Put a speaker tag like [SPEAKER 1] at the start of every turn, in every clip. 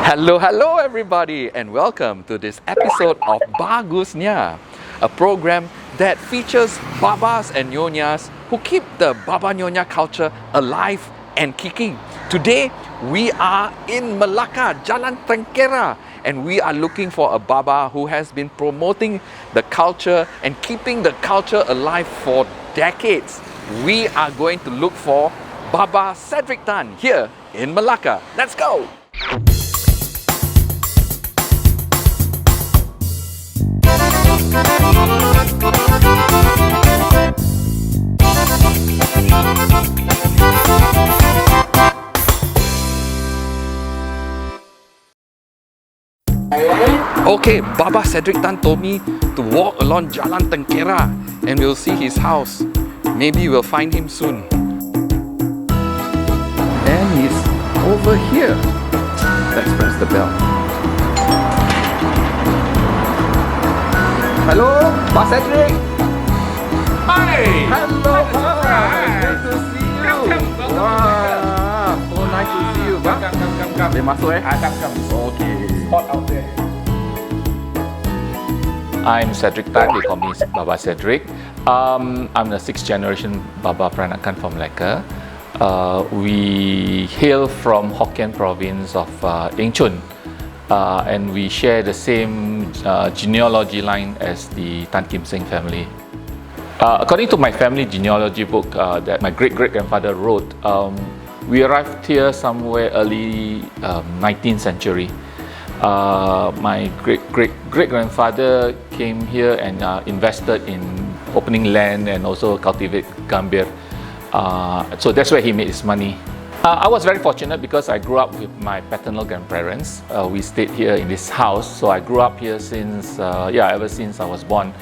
[SPEAKER 1] Hello everybody, and welcome to this episode of BAgusNYA, a program that features Babas and Nyonyas who keep the Baba Nyonya culture alive and kicking. Today, we are in Melaka, Jalan Tengkera, and we are looking for a Baba who has been promoting the culture and keeping the culture alive for decades. We are going to look for Baba Cedric Tan here in Melaka. Let's go! Okay, Baba Cedric Tan told me to walk along Jalan Tengkera and we'll see his house. Maybe we'll find him soon. And he's over here. Let's press the bell. Hello, Baba Cedric.
[SPEAKER 2] Hi!
[SPEAKER 1] Hello,
[SPEAKER 2] Hi.
[SPEAKER 1] good to see you.
[SPEAKER 2] Welcome.
[SPEAKER 1] Wow, so nice to see you.
[SPEAKER 2] Come.
[SPEAKER 1] Boleh masuk eh?
[SPEAKER 2] Come.
[SPEAKER 1] Okay.
[SPEAKER 2] Hot out there.
[SPEAKER 3] I'm Cedric Tan, they call me Baba Cedric. I'm the 6th generation Baba Peranakan from Melaka. We hail from Hokkien province of Eng Chun, and we share the same genealogy line as the Tan Kim Seng family. According to my family genealogy book that my great-great-grandfather wrote, we arrived here somewhere early 19th century. My great-great-grandfather came here and invested in opening land and also cultivate gambir. So that's where he made his money. I was very fortunate because I grew up with my paternal grandparents. We stayed here in this house, so I grew up here since, ever since I was born.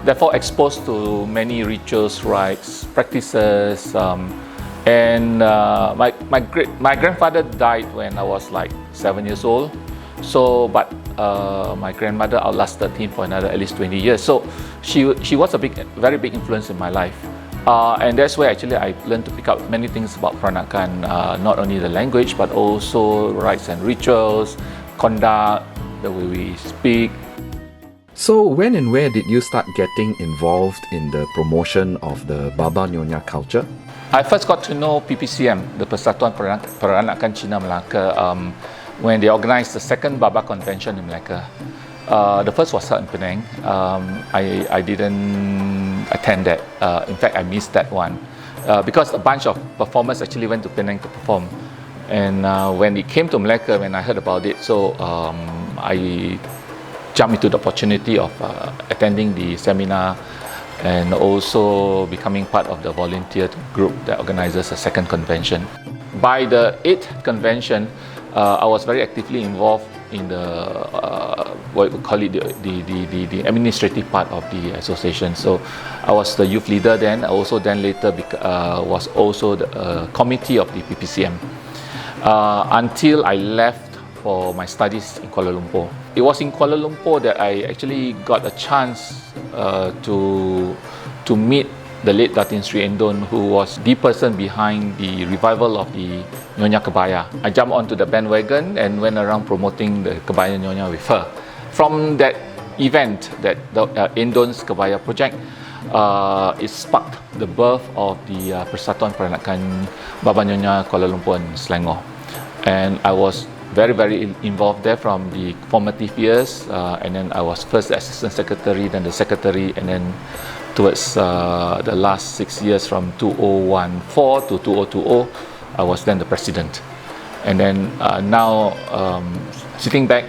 [SPEAKER 3] Therefore exposed to many rituals, rites, practices, and my grandfather died when I was like 7 years old. So, but my grandmother outlasted him for another at least 20 years. So she was a very big influence in my life. And that's where actually I learned to pick up many things about Peranakan, not only the language, but also rites and rituals, conduct, the way we speak.
[SPEAKER 1] So when and where did you start getting involved in the promotion of the Baba Nyonya culture?
[SPEAKER 3] I first got to know PPCM, the Persatuan Peranakan Cina Melaka, when they organized the second Baba convention in Melaka. The first was held in Penang. I didn't attend that. In fact, I missed that one because a bunch of performers actually went to Penang to perform. And when it came to Melaka, when I heard about it, so I jumped into the opportunity of attending the seminar and also becoming part of the volunteer group that organizes a second convention. By the 8th convention, I was very actively involved in the what we call it the administrative part of the association. So I was the youth leader then. Also then later was also the committee of the PPCM until I left for my studies in Kuala Lumpur. It was in Kuala Lumpur that I actually got a chance to meet the late Datin Sri Endon, who was the person behind the revival of the Nyonya Kebaya. I jumped onto the bandwagon and went around promoting the Kebaya Nyonya with her. From that event, that the Endon's Kebaya project, it sparked the birth of the Persatuan Peranakan Baba Nyonya Kuala Lumpur and Selangor. And I was very involved there from the formative years, and then I was first the assistant secretary, then the secretary, and then towards the last 6 years from 2014 to 2020, I was then the president. And then now sitting back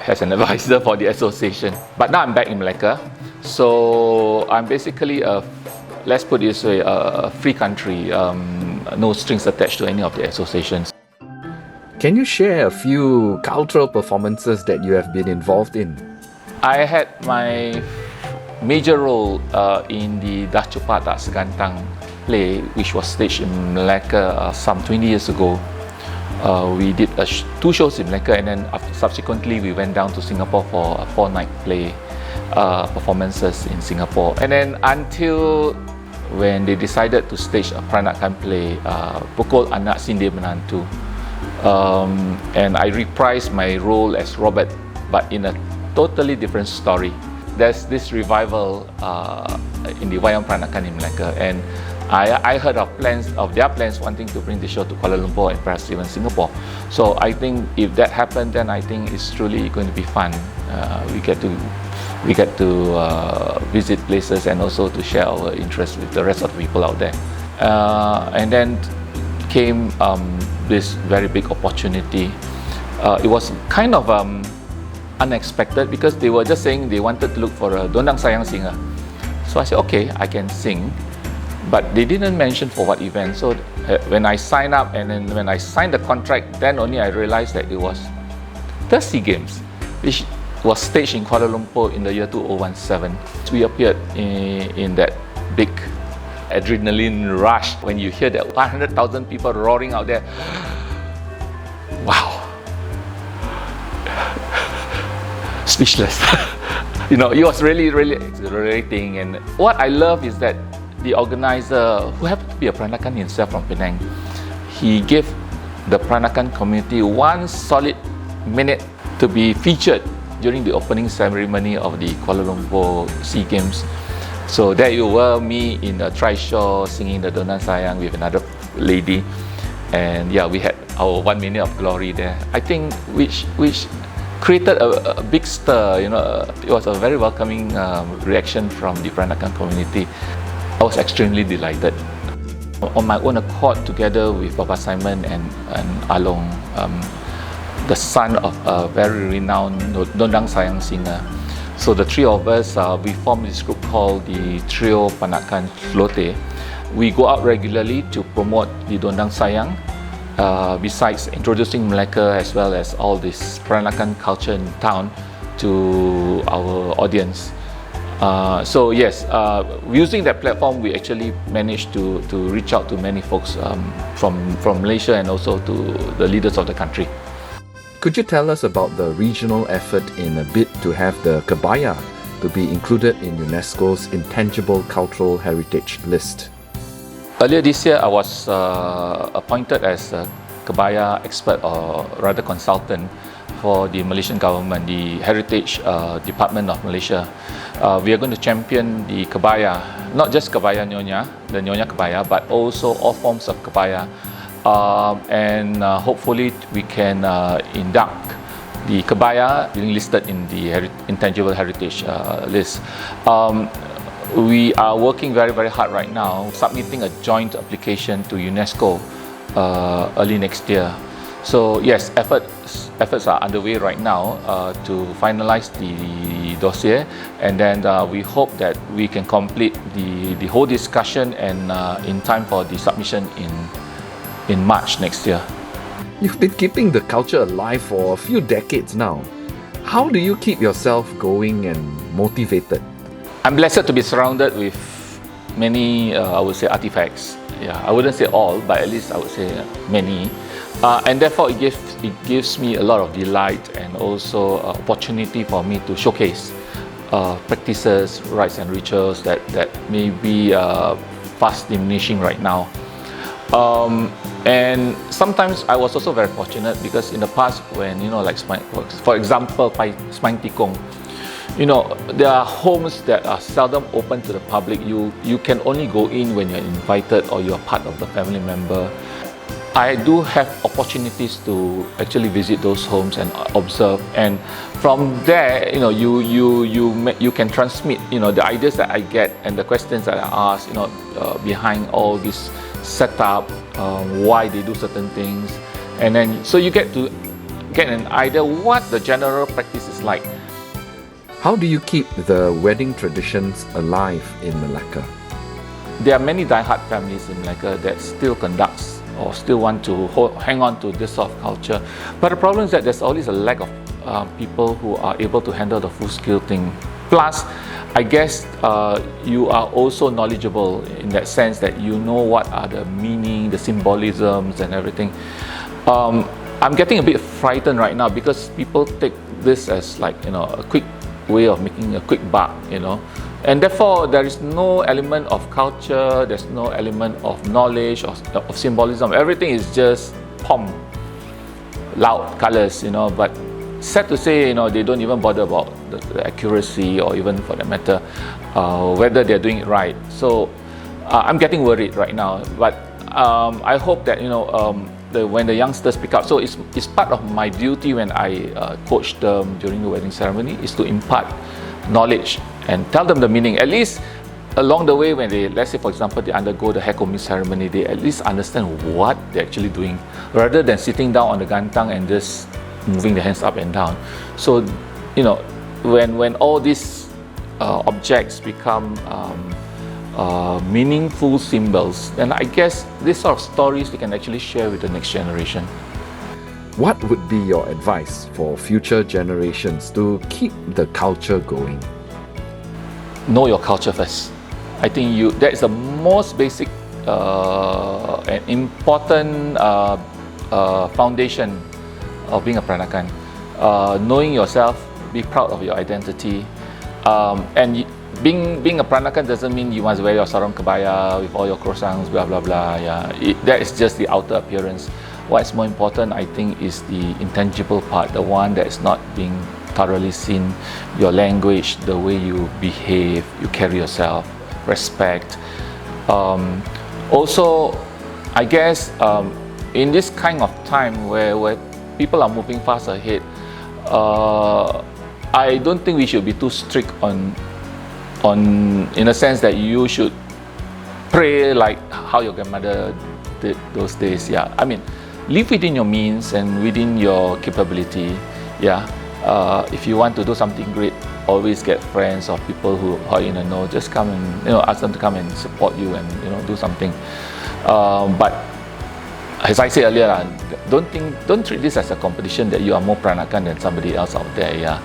[SPEAKER 3] as an advisor for the association. But now I'm back in Melaka, so I'm basically let's put it this way, a free country, no strings attached to any of the associations.
[SPEAKER 1] Can you share a few cultural performances that you have been involved in?
[SPEAKER 3] I had my major role in the Das Cepat Tak Segantang play, which was staged in Melaka some 20 years ago. We did 2 shows in Melaka, and then subsequently we went down to Singapore for a 4-night play performances in Singapore. And then until when they decided to stage a Peranakan play, Pukul Anak Sindih Menantu, and I reprised my role as Robert, but in a totally different story. There's this revival in the Wayang Peranakan in Melaka, and I heard of their plans wanting to bring the show to Kuala Lumpur and perhaps even Singapore. So I think if that happened, then I think it's truly going to be fun. We get to visit places and also to share our interests with the rest of the people out there. And then came this very big opportunity. It was kind of unexpected because they were just saying they wanted to look for a Dondang Sayang singer. So I said, okay, I can sing. But they didn't mention for what event. So when I signed up and then when I signed the contract, then only I realized that it was the SEA Games, which was staged in Kuala Lumpur in the year 2017. We appeared in that big adrenaline rush when you hear that 100,000 people roaring out there. Wow. Speechless. You know, it was really, really exhilarating. And what I love is that the organizer, who happened to be a Peranakan himself from Penang, he gave the Peranakan community 1 solid minute to be featured during the opening ceremony of the Kuala Lumpur SEA Games. So there you were, me in a trishaw singing the Dondang Sayang with another lady, and yeah, we had our 1 minute of glory there. I think which created a big stir. You know, it was a very welcoming reaction from the Peranakan community. I was extremely delighted. On my own accord, together with Baba Simon and Along, the son of a very renowned Dondang Sayang singer. So the three of us, we formed this group called the Trio Peranakans Flote. We go out regularly to promote the Dondang Sayang, besides introducing Melaka as well as all this Peranakan culture in town to our audience. So yes, using that platform, we actually managed to reach out to many folks from Malaysia and also to the leaders of the country.
[SPEAKER 1] Could you tell us about the regional effort in a bid to have the kebaya to be included in UNESCO's Intangible Cultural Heritage list?
[SPEAKER 3] Earlier this year, I was appointed as a kebaya expert, or rather consultant, for the Malaysian government, the Heritage Department of Malaysia. We are going to champion the kebaya, not just kebaya Nyonya, the Nyonya kebaya, but also all forms of kebaya. And hopefully we can induct the kebaya being listed in the Intangible Heritage list. We are working very, very hard right now, submitting a joint application to UNESCO early next year. So yes, efforts are underway right now to finalize the dossier, and then we hope that we can complete the whole discussion and in time for the submission in March next year.
[SPEAKER 1] You've been keeping the culture alive for a few decades now. How do you keep yourself going and motivated?
[SPEAKER 3] I'm blessed to be surrounded with many, I would say, artifacts. Yeah, I wouldn't say all, but at least I would say many. And therefore, it gives me a lot of delight and also opportunity for me to showcase practices, rites and rituals that may be fast diminishing right now. And sometimes I was also very fortunate because in the past, when like for example, Smaing Tikong, there are homes that are seldom open to the public. You can only go in when you're invited or you're part of the family member. I do have opportunities to actually visit those homes and observe, and from there, you can transmit, the ideas that I get and the questions that I ask, behind all this setup, why they do certain things, and then so you get to get an idea what the general practice is like.
[SPEAKER 1] How do you keep the wedding traditions alive in Melaka?
[SPEAKER 3] There are many die-hard families in Melaka that still conducts or still want to hang on to this sort of culture. But the problem is that there's always a lack of people who are able to handle the full-scale thing. Plus, I guess you are also knowledgeable in that sense that you know what are the meaning, the symbolisms and everything. I'm getting a bit frightened right now because people take this as like, a quick way of making a quick buck, and therefore there is no element of culture, there's no element of knowledge, of symbolism. Everything is just pomp, loud colors, but sad to say, they don't even bother about the accuracy, or even for that matter, whether they're doing it right. So I'm getting worried right now, but I hope that when the youngsters pick up, so it's part of my duty when I coach them during the wedding ceremony, is to impart knowledge and tell them the meaning. At least along the way, when they, let's say for example, they undergo the hair combing ceremony, they at least understand what they're actually doing, rather than sitting down on the gantang and just moving the hands up and down. So when all these objects become meaningful symbols, then I guess these sort of stories we can actually share with the next generation.
[SPEAKER 1] What would be your advice for future generations to keep the culture going?
[SPEAKER 3] Know your culture first. I think that is the most basic and important foundation of being a Peranakan. Knowing yourself, be proud of your identity, and being a Peranakan doesn't mean you must wear your sarong kebaya with all your croissants, blah blah blah. That is just the outer appearance. What's more important, I think, is the intangible part, the one that is not being thoroughly seen. Your language, the way you behave, you carry yourself, respect. Also, I guess in this kind of time where people are moving fast ahead, I don't think we should be too strict on in a sense that you should pray like how your grandmother did those days. I mean, live within your means and within your capability. If you want to do something great, always get friends or people who are in the know. Just come and ask them to come and support you and do something. But as I said earlier, don't treat this as a competition that you are more Peranakan than somebody else out there.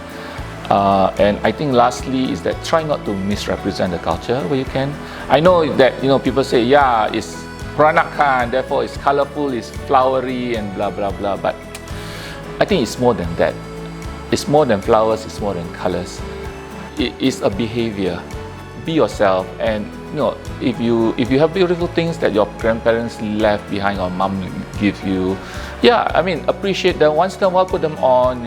[SPEAKER 3] And I think lastly is that try not to misrepresent the culture where you can. I know that people say it's Peranakan, therefore it's colorful, it's flowery and blah blah blah, but I think it's more than that. It's more than flowers, it's more than colors. It is a behavior. Be yourself, and if you have beautiful things that your grandparents left behind or mom give you, I mean, appreciate them once in a while, put them on.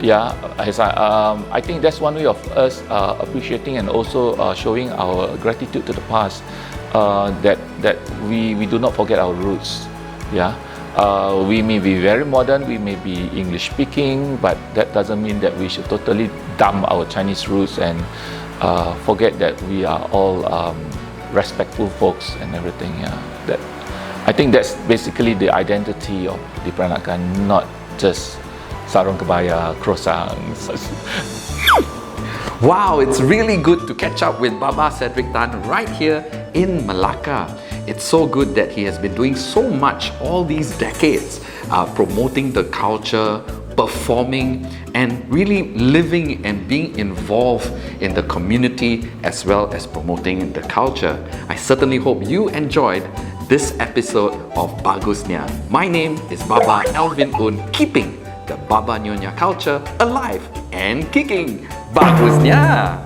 [SPEAKER 3] I think that's one way of us appreciating and also showing our gratitude to the past, that we do not forget our roots. We may be very modern, we may be English speaking, but that doesn't mean that we should totally dump our Chinese roots and forget that we are all respectful folks and everything. That I think that's basically the identity of the Peranakan, not just sarong kebaya, croissants.
[SPEAKER 1] Wow, it's really good to catch up with Baba Cedric Tan right here in Melaka. It's so good that he has been doing so much all these decades, promoting the culture, performing, and really living and being involved in the community as well as promoting the culture. I certainly hope you enjoyed this episode of BAgusNYA. My name is Baba Alvin, keeping the Baba Nyonya culture alive and kicking. BAgusNYA!